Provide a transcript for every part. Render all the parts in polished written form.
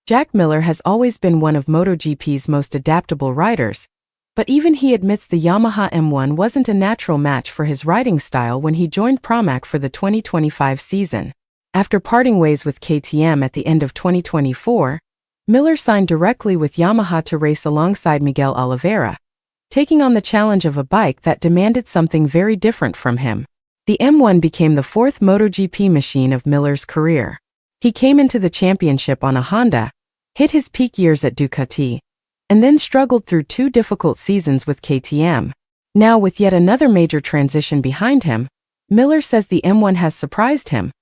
Jack Miller has always been one of MotoGP's most adaptable riders, but even he admits the Yamaha M1 wasn't a natural match for his riding style when he joined Pramac for the 2025 season. After parting ways with KTM at the end of 2024, Miller signed directly with Yamaha to race alongside Miguel Oliveira, taking on the challenge of a bike that demanded something very different from him. The M1 became the fourth MotoGP machine of Miller's career. He came into the championship on a Honda, hit his peak years at Ducati, and then struggled through 2 difficult seasons with KTM. Now, with yet another major transition behind him, Miller says the M1 has surprised him,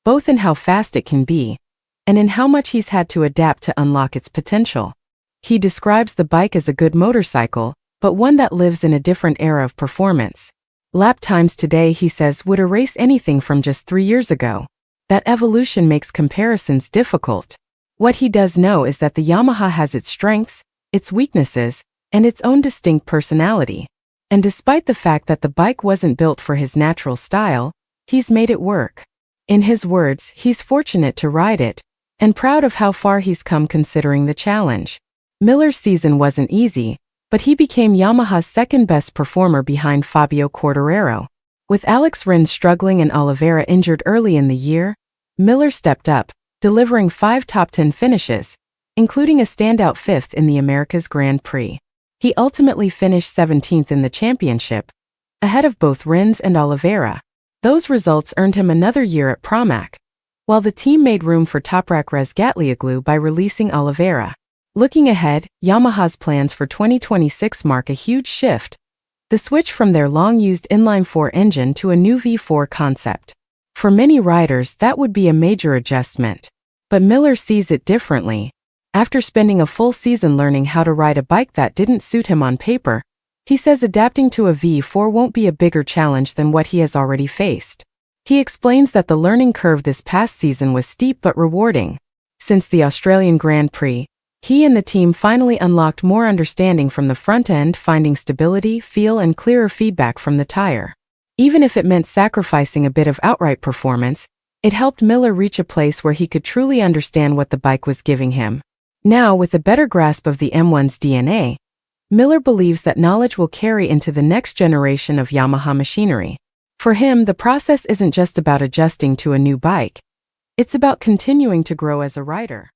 both in how fast it can be and in how much he's had to adapt to unlock its potential. He describes the bike as a good motorcycle, but one that lives in a different era of performance. Lap times today, he says, would erase anything from just 3 years ago. That evolution makes comparisons difficult. What he does know is that the Yamaha has its strengths, its weaknesses, and its own distinct personality. And despite the fact that the bike wasn't built for his natural style, he's made it work. In his words, he's fortunate to ride it, and proud of how far he's come considering the challenge. Miller's season wasn't easy, but he became Yamaha's second-best performer behind Fabio Quartararo. With Alex Rins struggling and Oliveira injured early in the year, Miller stepped up, delivering 5 top 10 finishes, including a standout 5th in the Americas Grand Prix. He ultimately finished 17th in the championship, ahead of both Rins and Oliveira. Those results earned him another year at Pramac, while the team made room for Toprak Razgatlioglu by releasing Oliveira. Looking ahead, Yamaha's plans for 2026 mark a huge shift: the switch from their long-used inline-4 engine to a new V4 concept. For many riders, that would be a major adjustment. But Miller sees it differently. After spending a full season learning how to ride a bike that didn't suit him on paper, he says adapting to a V4 won't be a bigger challenge than what he has already faced. He explains that the learning curve this past season was steep but rewarding. Since the Australian Grand Prix, he and the team finally unlocked more understanding from the front end, finding stability, feel, and clearer feedback from the tire. Even if it meant sacrificing a bit of outright performance, it helped Miller reach a place where he could truly understand what the bike was giving him. Now, with a better grasp of the M1's DNA, Miller believes that knowledge will carry into the next generation of Yamaha machinery. For him, the process isn't just about adjusting to a new bike. It's about continuing to grow as a rider.